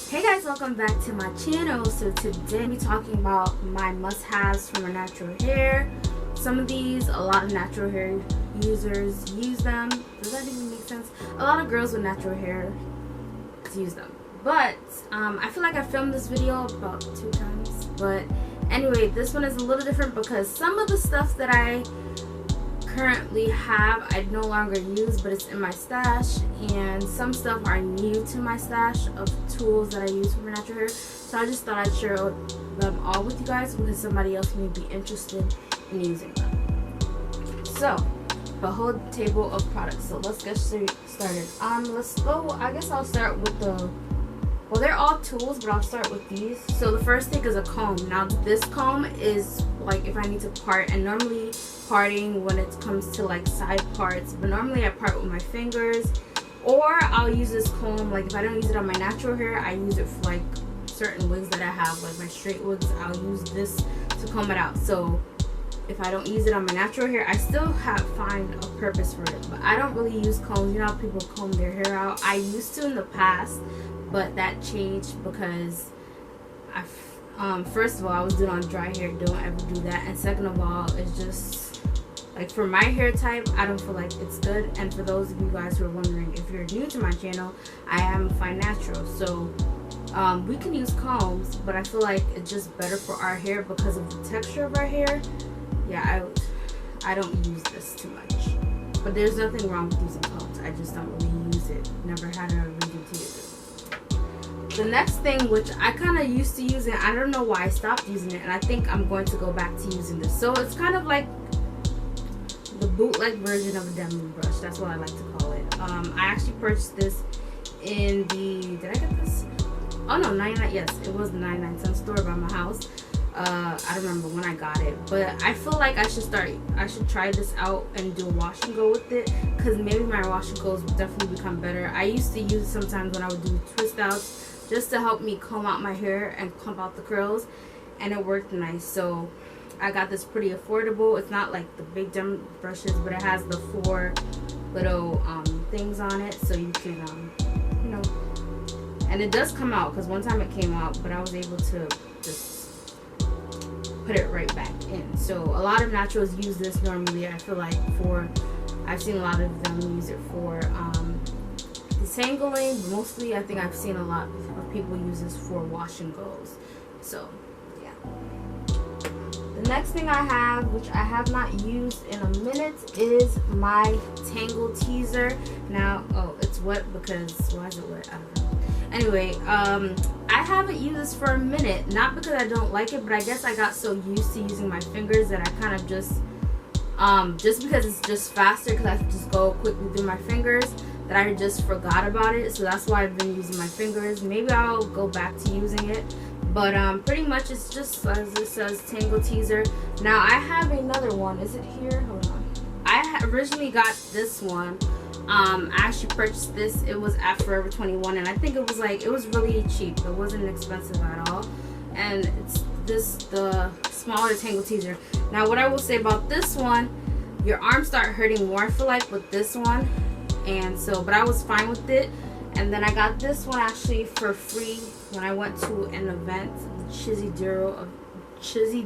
Hey guys, welcome back to my channel. So today we'll be talking about my must-haves for my natural hair. Some of these, a lot of natural hair users use them. Does that even make sense? A lot of girls with natural hair use them. But I feel like I filmed this video about 2 times. But anyway, this one is a little different because some of the stuff that I currently have I no longer use, but it's in my stash, and some stuff are new to my stash of tools that I use for my natural hair. So I just thought I'd share them all with you guys because somebody else may be interested in using them. So the whole table of products. So let's get started. Let's go. I guess I'll start with well, they're all tools, but I'll start with these. So the first thing is a comb. Now this comb is like if I need to part, and normally parting when it comes to like side parts, but normally I part with my fingers, or I'll use this comb like if I don't use it on my natural hair, I use it for like certain wigs that I have, like my straight wigs. I'll use this to comb it out. So if I don't use it on my natural hair, I still find a purpose for it, but I don't really use combs. You know how people comb their hair out? I used to in the past, but that changed because first of all, I was doing on dry hair. Don't ever do that. And second of all, it's just like for my hair type, I don't feel like it's good. And for those of you guys who are wondering, if you're new to my channel, I am fine natural, so we can use combs, but I feel like it's just better for our hair because of the texture of our hair. Yeah, I don't use this too much, but there's nothing wrong with using combs. I just don't really use it. Never had a reason to use it. The next thing, which I kind of used to use it, I don't know why I stopped using it, and I think I'm going to go back to using this. So it's kind of like the bootleg version of a demi brush. That's what I like to call it. I actually purchased this in the, did I get this? Oh no, 99, yes, it was the 99-cent store by my house. I don't remember when I got it, but I feel like I should try this out and do a wash and go with it, because maybe my wash and goes will definitely become better. I used to use it sometimes when I would do twist outs, just to help me comb out my hair and comb out the curls, and it worked nice. So I got this pretty affordable. It's not like the big dumb brushes, but it has the 4 little things on it, so you can you know, and it does come out, because one time it came out, but I was able to just put it right back in. So a lot of naturals use this normally. I feel like I've seen a lot of them use it for detangling, but mostly I think I've seen a lot of people use this for wash and goes. So yeah. The next thing I have, which I have not used in a minute, is my Tangle Teezer. Now, oh, it's wet because, why is it wet? I don't know. Anyway, I haven't used this for a minute, not because I don't like it, but I guess I got so used to using my fingers that I kind of just because it's just faster, because I can just go quickly through my fingers, that I just forgot about it. So that's why I've been using my fingers. Maybe I'll go back to using it, but pretty much it's just, as it says, Tangle Teezer. Now I have another one. Is it here? Hold on. I originally got this one. I actually purchased this. It was at Forever 21, and I think it was really cheap. It wasn't expensive at all. And it's the smaller Tangle Teezer. Now what I will say about this one, your arms start hurting more, I feel like, with this one. And so, but I was fine with it. And then I got this one actually for free when I went to an event, the Chizzy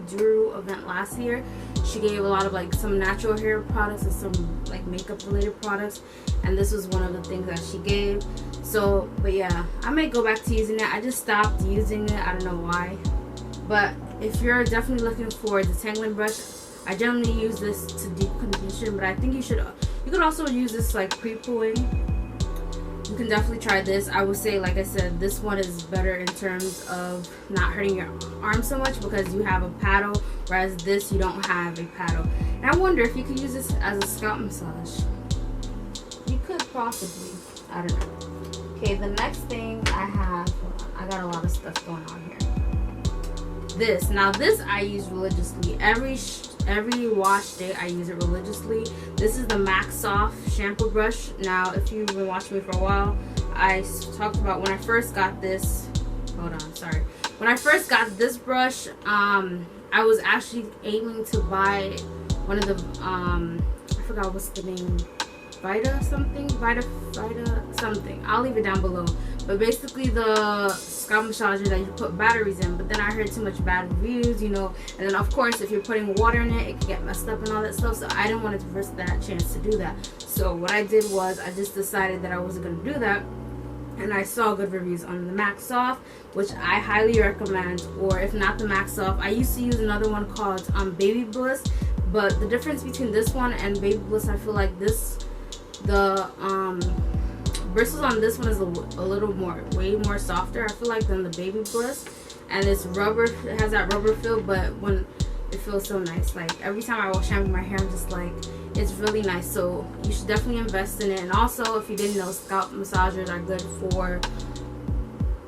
Duru event last year. She gave a lot of like some natural hair products and some like makeup related products, and this was one of the things that she gave. So, but yeah, I may go back to using it. I just stopped using it. I don't know why. But if you're definitely looking for a detangling brush, I generally use this to deep condition, but I think you could also use this like pre-pooing. You can definitely try this. I would say, like I said, this one is better in terms of not hurting your arm so much because you have a paddle, whereas this you don't have a paddle. And I wonder if you could use this as a scalp massage. You could possibly. I don't know. Okay, the next thing I have, hold on, I got a lot of stuff going on here. This I use religiously. Every wash day I use it religiously. This is the Max Soft Shampoo Brush. Now, if you've been watching me for a while, I talked about when I first got this. Hold on, sorry. When I first got this brush, I was actually aiming to buy one of the I forgot what's the name Vita something. I'll leave it down below. But basically the scalp massager that you put batteries in. But then I heard too much bad reviews, you know. And then of course if you're putting water in it, it can get messed up and all that stuff. So I didn't want to risk that chance to do that. So what I did was I just decided that I wasn't going to do that. And I saw good reviews on the Max Soft, which I highly recommend. Or if not the Max Soft, I used to use another one called Baby Bliss. But the difference between this one and Baby Bliss, I feel like the bristles on this one is a little more, way more softer, I feel like, than the Baby Bliss. And it's rubber, it has that rubber feel, but when it feels so nice. Like every time I shampoo my hair, I'm just like, it's really nice. So you should definitely invest in it. And also, if you didn't know, scalp massagers are good for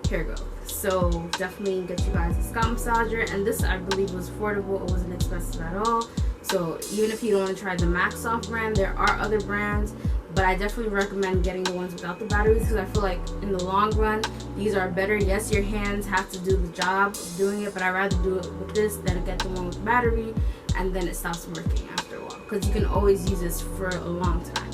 hair growth. So definitely get you guys a scalp massager. And this, I believe, was affordable. It wasn't expensive at all. So even if you don't want to try the Max Soft brand, there are other brands. But I definitely recommend getting the ones without the batteries, because I feel like in the long run, these are better. Yes, your hands have to do the job of doing it, but I'd rather do it with this than get the one with battery, and then it stops working after a while, because you can always use this for a long time.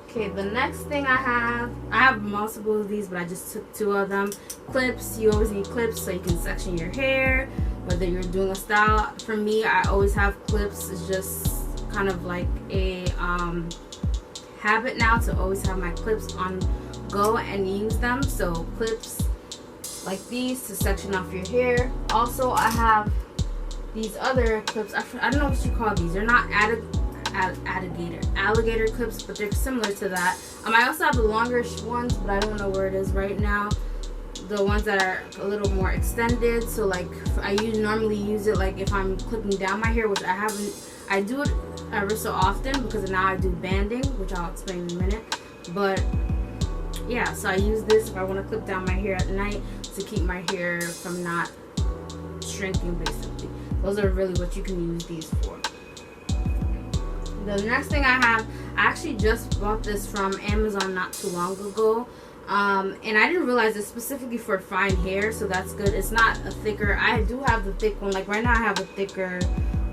Okay, the next thing I have multiple of these, but I just took 2 of them. Clips. You always need clips so you can section your hair, whether you're doing a style. For me, I always have clips. It's just kind of like a habit now to always have my clips on go and use them. So clips like these to section off your hair. Also, I have these other clips. I don't know what you call these. They're not alligator clips, but they're similar to that. I also have the longer ones, but I don't know where it is right now. The ones that are a little more extended. So like I normally use it like if I'm clipping down my hair, which I haven't. I do it ever so often because now I do banding, which I'll explain in a minute. But yeah, so I use this if I want to clip down my hair at night to keep my hair from not shrinking, basically. Those are really what you can use these for. The next thing I have, I actually just bought this from Amazon not too long ago. And I didn't realize it's specifically for fine hair, so that's good. It's not a thicker. I do have the thick one. Like right now I have a thicker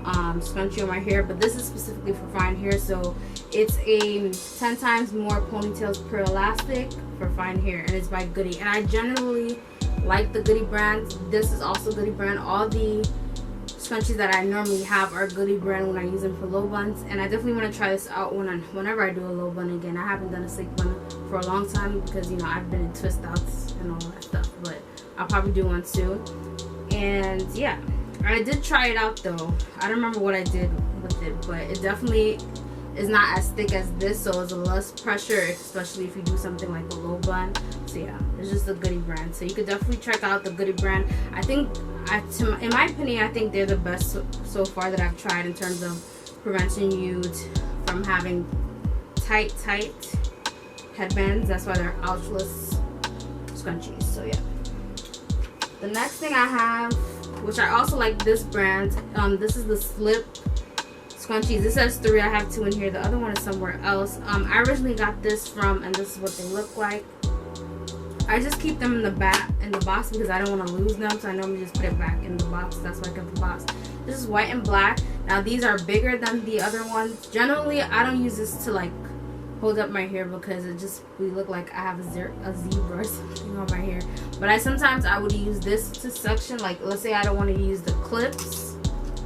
scrunchie on my hair, but this is specifically for fine hair. So it's a 10 times more ponytails per elastic for fine hair, and it's by Goody. And I generally like the Goody brand. This is also Goody brand. All the scrunchies that I normally have are Goody brand when I use them for low buns, and I definitely want to try this out whenever I do a low bun again. I haven't done a sleek bun for a long time because, you know, I've been in twist outs and all that stuff, but I'll probably do one too. And yeah, I did try it out though. I don't remember what I did with it, but it definitely is not as thick as this, so it's less pressure, especially if you do something like a low bun. So yeah, it's just the Goody brand. So you could definitely check out the Goody brand. I think, in my opinion, I think they're the best so far that I've tried in terms of preventing you from having tight headbands. That's why they're ouchless scrunchies. So yeah. The next thing I have, which I also like this brand, this is the Slip scrunchies. This has 3. I have 2 in here. The other one is somewhere else. I originally got this from, and this is what they look like. I just keep them in the box because I don't want to lose them, so I normally just put it back in the box. That's why I kept the box. This is white and black. Now these are bigger than the other ones. Generally, I don't use this to like hold up my hair because it just look like I have a zebra or something on my hair. But sometimes I would use this to suction. Like let's say I don't want to use the clips.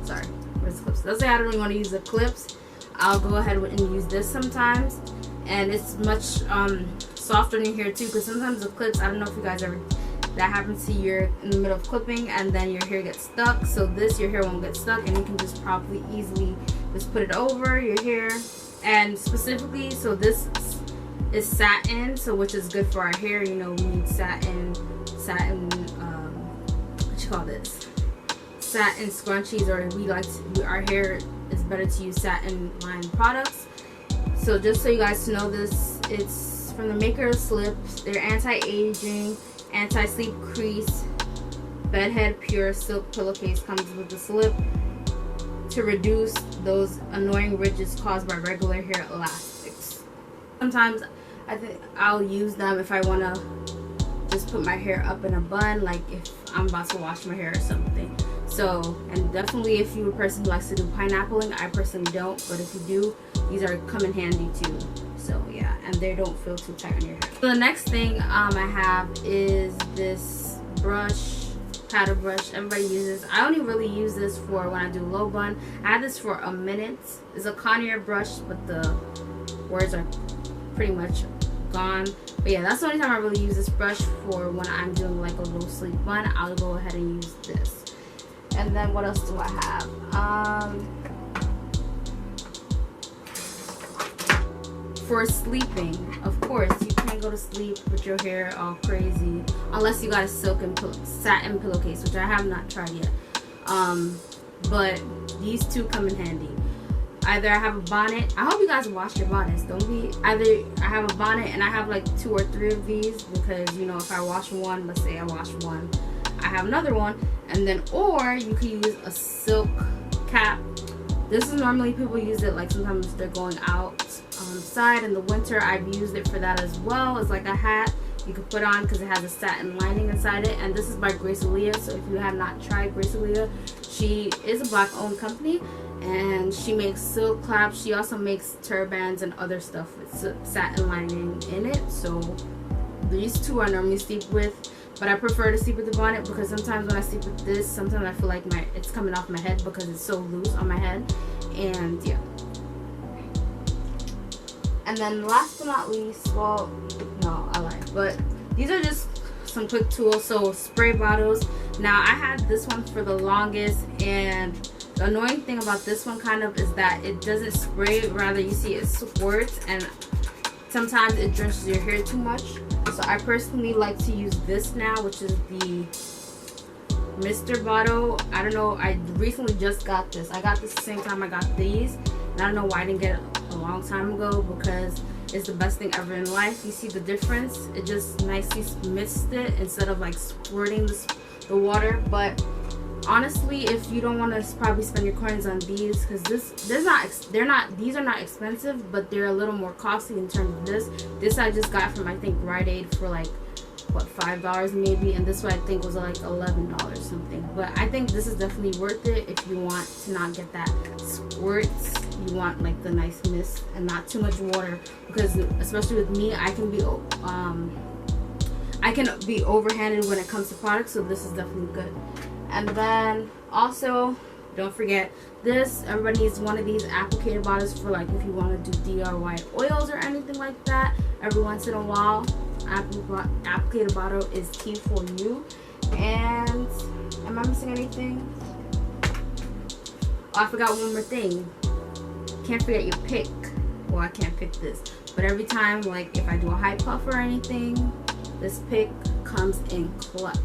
Sorry, where's the clips? Let's say I don't really want to use the clips. I'll go ahead and use this sometimes, and it's much softer in your hair too, because sometimes the clips, I don't know if you guys ever, that happens to you in the middle of clipping and then your hair gets stuck. So your hair won't get stuck, and you can just probably easily just put it over your hair. And specifically, so this is satin, so which is good for our hair. You know, we need satin what you call this, satin scrunchies, or our hair is better to use satin lined products. So just so you guys know this, it's from the maker of Slip. They're anti-aging, anti-sleep crease, bedhead pure silk pillowcase. Comes with the Slip to reduce those annoying ridges caused by regular hair elastics. Sometimes I think I'll use them if I want to just put my hair up in a bun, like if I'm about to wash my hair or something. So So, and definitely if you're a person who likes to do pineappling, I personally don't, but if you do, these are come in handy too. So yeah, and they don't feel too tight on your hair. So the next thing I have is this brush, paddle brush. Everybody uses. I only really use this for when I do low bun. I had this for a minute. It's a Conair brush, but the words are pretty much gone. But yeah, that's the only time I really use this brush, for when I'm doing like a low sleek bun. I'll go ahead and use this. And then what else do I have? For sleeping, of course, you can't go to sleep with your hair all crazy unless you got a satin pillowcase, which I have not tried yet. But these two come in handy. Either I have a bonnet. I hope you guys wash your bonnets. Don't be either. I have a bonnet and I have like 2 or 3 of these, because you know, if I wash one, let's say I wash one, I have another one, and then, or you could use a silk cap. This is normally people use it like sometimes they're going outside in the winter. I've used it for that as well. It's like a hat you could put on because it has a satin lining inside it. And this is by Grace Aaliyah. So if you have not tried Grace Aaliyah, she is a black owned company and she makes silk caps. She also makes turbans and other stuff with satin lining in it. So these two I normally sleep with. But I prefer to sleep with the bonnet because sometimes when I sleep with this, sometimes I feel like it's coming off my head because it's so loose on my head. And yeah. And then last but not least, well, no, I lied. But these are just some quick tools. So spray bottles. Now I had this one for the longest, and the annoying thing about this one kind of is that it doesn't spray. Rather, you see it squirts, and sometimes it drenches your hair too much. So I personally like to use this now, which is the Mr. bottle. I don't know, I recently just got this. I got this the same time I got these, and I don't know why I didn't get it a long time ago, because it's the best thing ever in life. You see the difference? It just nicely mixed it instead of like squirting the water. But honestly, if you don't want to probably spend your coins on these, because these are not expensive, but they're a little more costly in terms of this I just got from, I think, Rite Aid for like, what, $5 maybe, and this one I think was like $11 something. But I think this is definitely worth it if you want to not get that squirts. You want like the nice mist and not too much water, because especially with me, I can be overhanded when it comes to products, so this is definitely good. And then also, don't forget this. Everybody needs one of these applicator bottles for like if you want to do DIY oils or anything like that. Every once in a while, applicator bottle is key for you. And am I missing anything? Oh, I forgot one more thing. Can't forget your pick. Well, I can't pick this, but every time, like if I do a high puff or anything, this pick comes in clutch.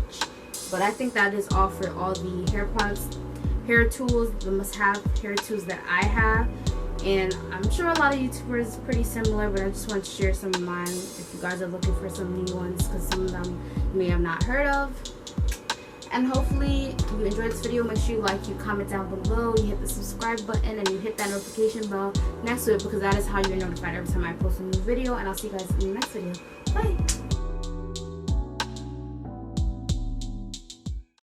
But I think that is all for all the hair products, hair tools, the must-have hair tools that I have. And I'm sure a lot of YouTubers is pretty similar, but I just want to share some of mine if you guys are looking for some new ones, because some of them you may have not heard of. And hopefully you enjoyed this video. Make sure you like, you comment down below, you hit the subscribe button, and you hit that notification bell next to it, because that is how you're notified every time I post a new video. And I'll see you guys in the next video. Bye!